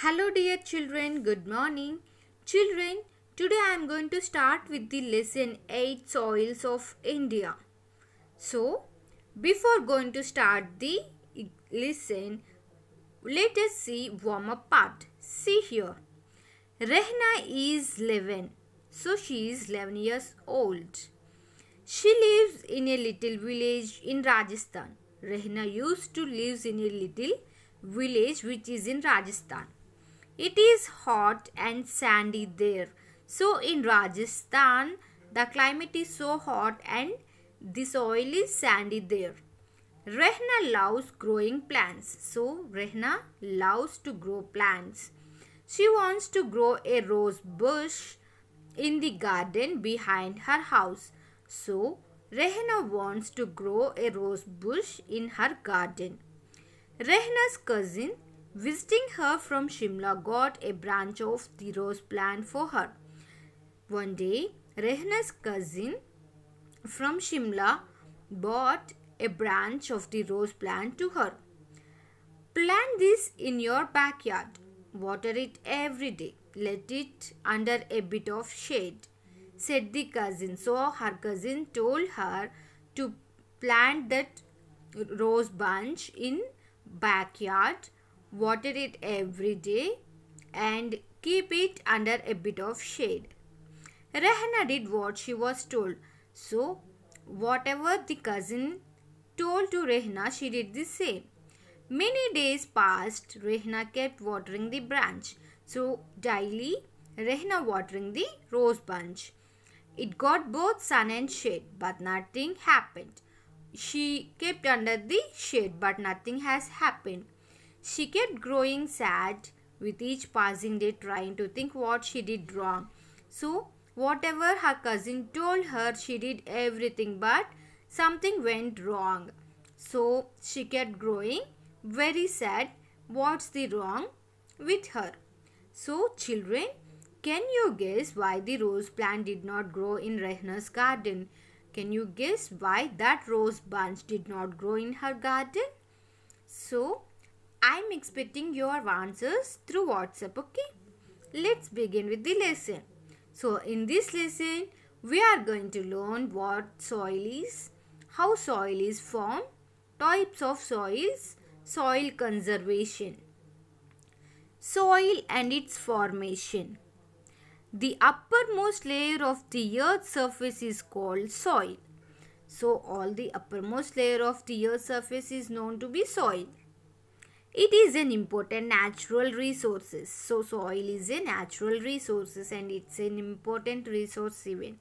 Hello dear children, good morning. Children, today I am going to start with the lesson 8 Soils of India. So, before going to start the lesson, let us see warm up part. See here. Rehna is 11. So she is 11 years old. She lives in a little village in Rajasthan. Rehna used to live in a little village which is in Rajasthan. It is hot and sandy there. So in Rajasthan, the climate is so hot and the soil is sandy there. Rehna loves growing plants. So Rehna loves to grow plants. She wants to grow a rose bush in the garden behind her house. So Rehna wants to grow a rose bush in her garden. Rehna's cousin visiting her from Shimla got a branch of the rose plant for her. One day, Rehna's cousin from Shimla bought a branch of the rose plant to her. Plant this in your backyard. Water it every day. Let it under a bit of shade, said the cousin. So her cousin told her to plant that rose bunch in backyard, water it every day and keep it under a bit of shade. Rehna did what she was told. So whatever the cousin told to Rehna, she did the same. Many days passed. Rehna kept watering the branch. So daily Rehna watering the rose bunch. It got both sun and shade, but nothing happened. She kept under the shade, but nothing has happened. She kept growing sad with each passing day, trying to think what she did wrong. So whatever her cousin told her, she did everything, but something went wrong. So she kept growing very sad. What's the wrong with her? So children, can you guess why the rose plant did not grow in Rehna's garden? Can you guess why that rose bunch did not grow in her garden? So I am expecting your answers through WhatsApp, okay? Let's begin with the lesson. So in this lesson, we are going to learn what soil is, how soil is formed, types of soils, soil conservation, soil and its formation. The uppermost layer of the earth's surface is called soil. So all the uppermost layer of the earth's surface is known to be soil. It is an important natural resource. So soil is a natural resource and it's an important resource even.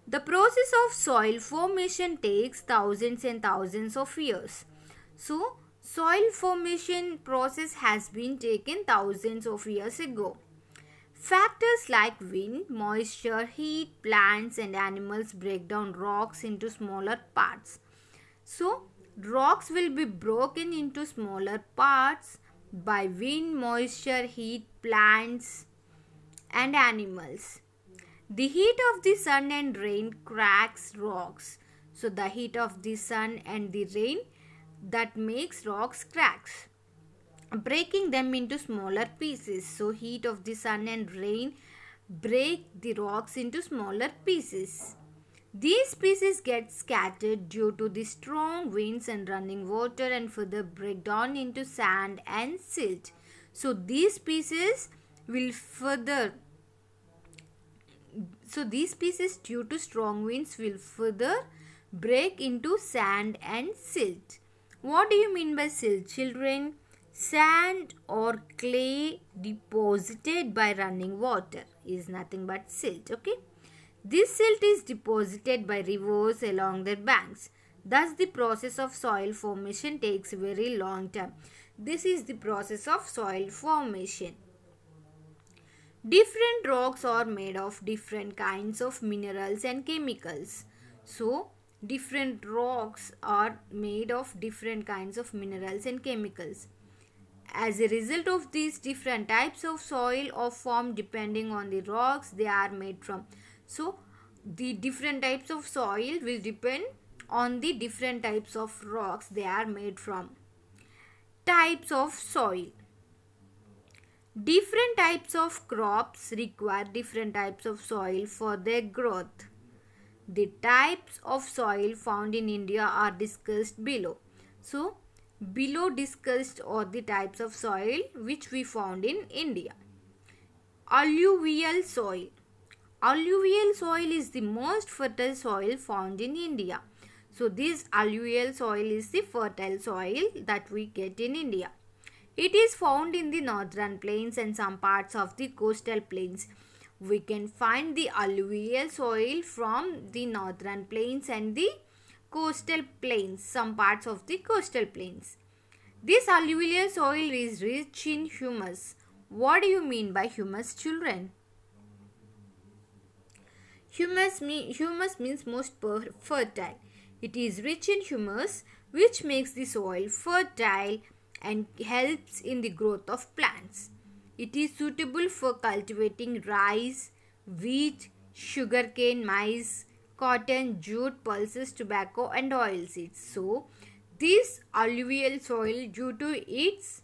The process of soil formation takes thousands and thousands of years. So soil formation process has been taken thousands of years ago. Factors like wind, moisture, heat, plants and animals break down rocks into smaller parts. So rocks will be broken into smaller parts by wind, moisture, heat, plants and animals. The heat of the sun and rain cracks rocks. So the heat of the sun and the rain that makes rocks cracks, breaking them into smaller pieces. So heat of the sun and rain break the rocks into smaller pieces. These pieces get scattered due to the strong winds and running water and further break down into sand and silt. So these pieces will further due to strong winds will further break into sand and silt. What do you mean by silt, children? Sand or clay deposited by running water is nothing but silt, okay? This silt is deposited by rivers along their banks. Thus, the process of soil formation takes a very long time. This is the process of soil formation. Different rocks are made of different kinds of minerals and chemicals. So, different rocks are made of different kinds of minerals and chemicals. As a result of these, different types of soil are formed depending on the rocks they are made from. So, the different types of soil will depend on the different types of rocks they are made from. Types of soil. Different types of crops require different types of soil for their growth. The types of soil found in India are discussed below. So, below discussed are the types of soil which we found in India. Alluvial soil. Alluvial soil is the most fertile soil found in India. So, this alluvial soil is the fertile soil that we get in India. It is found in the northern plains and some parts of the coastal plains. We can find the alluvial soil from the northern plains and the coastal plains, some parts of the coastal plains. This alluvial soil is rich in humus. What do you mean by humus, children? Humus means most fertile. It is rich in humus, which makes the soil fertile and helps in the growth of plants. It is suitable for cultivating rice, wheat, sugarcane, maize, cotton, jute, pulses, tobacco and oilseeds. So, this alluvial soil, due to its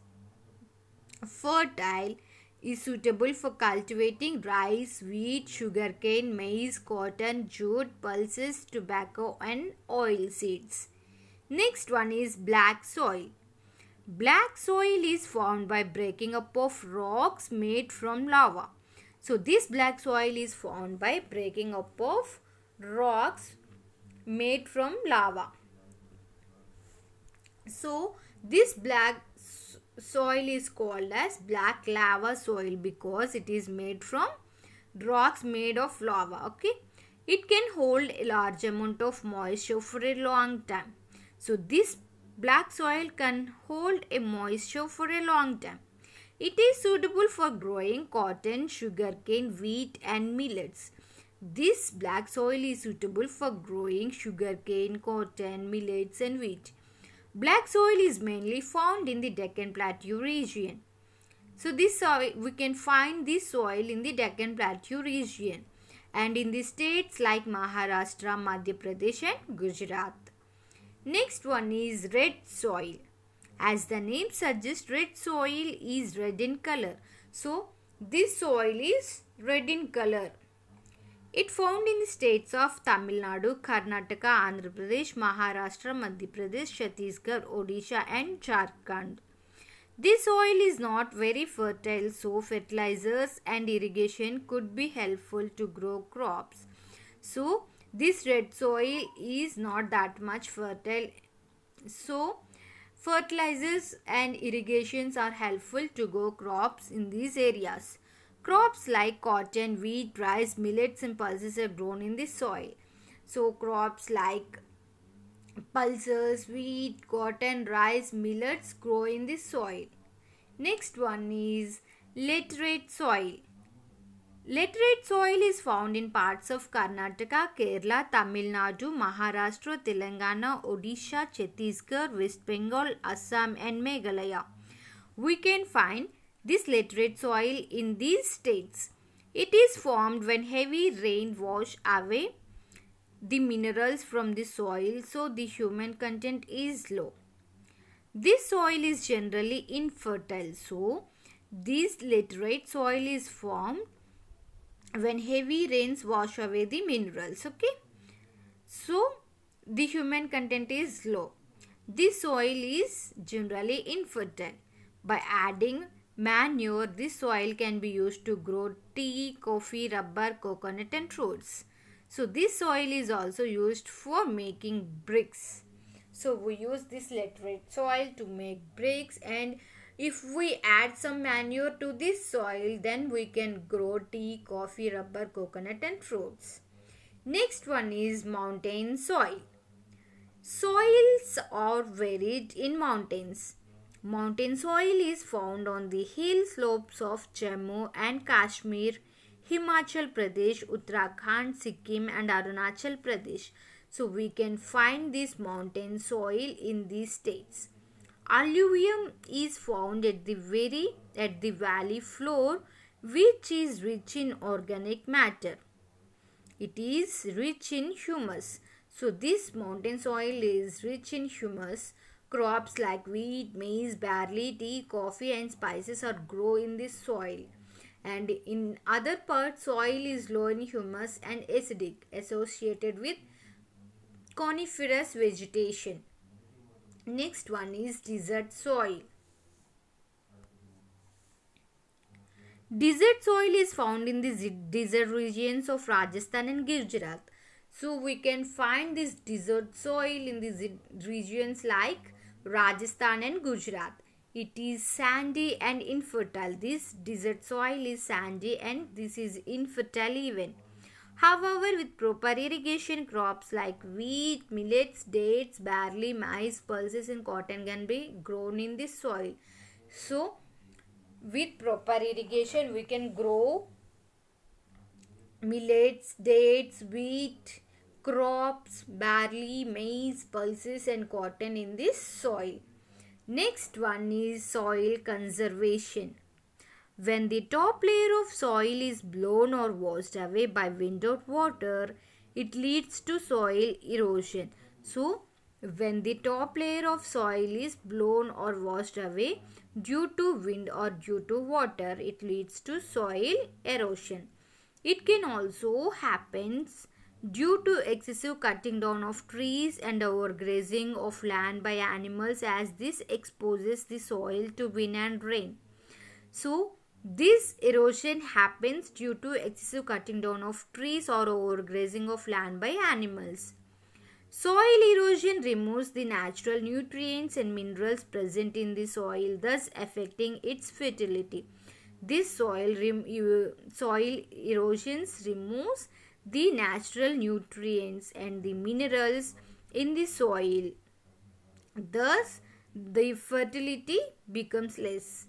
fertile, is suitable for cultivating rice, wheat, sugarcane, maize, cotton, jute, pulses, tobacco and oilseeds. Next one is black soil. Black soil is formed by breaking up of rocks made from lava. So, this black soil is formed by breaking up of rocks made from lava. So, this black soil is called as black lava soil because it is made from rocks made of lava. Okay, it can hold a large amount of moisture for a long time. So, this black soil can hold a moisture for a long time. It is suitable for growing cotton, sugarcane, wheat and millets. This black soil is suitable for growing sugarcane, cotton, millets and wheat. Black soil is mainly found in the Deccan Plateau region. So, this soil, we can find this soil in the Deccan Plateau region and in the states like Maharashtra, Madhya Pradesh and Gujarat. Next one is red soil. As the name suggests, red soil is red in color. So, this soil is red in color. It found in the states of Tamil Nadu, Karnataka, Andhra Pradesh, Maharashtra, Madhya Pradesh, Chhattisgarh, Odisha and Jharkhand. This soil is not very fertile, so fertilizers and irrigation could be helpful to grow crops. So, this red soil is not that much fertile. So, fertilizers and irrigations are helpful to grow crops in these areas. Crops like cotton, wheat, rice, millets and pulses are grown in this soil. So, crops like pulses, wheat, cotton, rice, millets grow in this soil. Next one is laterite soil. Laterite soil is found in parts of Karnataka, Kerala, Tamil Nadu, Maharashtra, Telangana, Odisha, Chhattisgarh, West Bengal, Assam and Meghalaya. We can find this laterite soil in these states. It is formed when heavy rain wash away the minerals from the soil, so the human content is low. This soil is generally infertile, so this laterite soil is formed when heavy rains wash away the minerals. Okay, so the human content is low. This soil is generally infertile. By adding manure, this soil can be used to grow tea, coffee, rubber, coconut and fruits. So this soil is also used for making bricks. So we use this laterite soil to make bricks, and if we add some manure to this soil, then we can grow tea, coffee, rubber, coconut and fruits. Next one is mountain soil. Soils are varied in mountains. Mountain soil is found on the hill slopes of Jammu and Kashmir, Himachal Pradesh, Uttarakhand, Sikkim and Arunachal Pradesh. So we can find this mountain soil in these states. Alluvium is found at the valley floor, which is rich in organic matter. It is rich in humus. So this mountain soil is rich in humus. Crops like wheat, maize, barley, tea, coffee and spices are grown in this soil. And in other parts, soil is low in humus and acidic, associated with coniferous vegetation. Next one is desert soil. Desert soil is found in the desert regions of Rajasthan and Gujarat. So we can find this desert soil in the regions like Rajasthan and Gujarat. It is sandy and infertile. This desert soil is sandy and this is infertile even. However, with proper irrigation, crops like wheat, millets, dates, barley, maize, pulses and cotton can be grown in this soil. So, with proper irrigation, we can grow millets, dates, wheat, crops, barley, maize, pulses and cotton in this soil. Next one is soil conservation. When the top layer of soil is blown or washed away by wind or water, it leads to soil erosion. So, when the top layer of soil is blown or washed away due to wind or due to water, it leads to soil erosion. It can also happen due to excessive cutting down of trees and overgrazing of land by animals, as this exposes the soil to wind and rain. So, this erosion happens due to excessive cutting down of trees or overgrazing of land by animals. Soil erosion removes the natural nutrients and minerals present in the soil, thus affecting its fertility. This soil erosion removes the natural nutrients and the minerals in the soil. Thus, the fertility becomes less.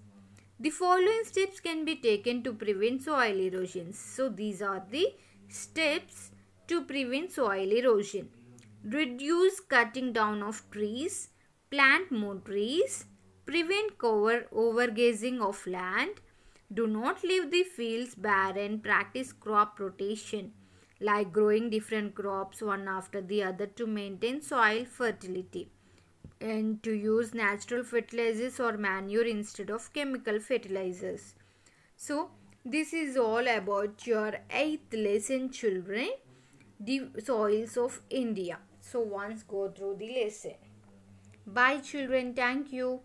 The following steps can be taken to prevent soil erosion. So, these are the steps to prevent soil erosion. Reduce cutting down of trees, plant more trees, prevent overgrazing of land, do not leave the fields barren, practice crop rotation, like growing different crops one after the other to maintain soil fertility, and to use natural fertilizers or manure instead of chemical fertilizers. So, this is all about your 8th lesson, children, the soils of India. So, once go through the lesson. Bye children, thank you.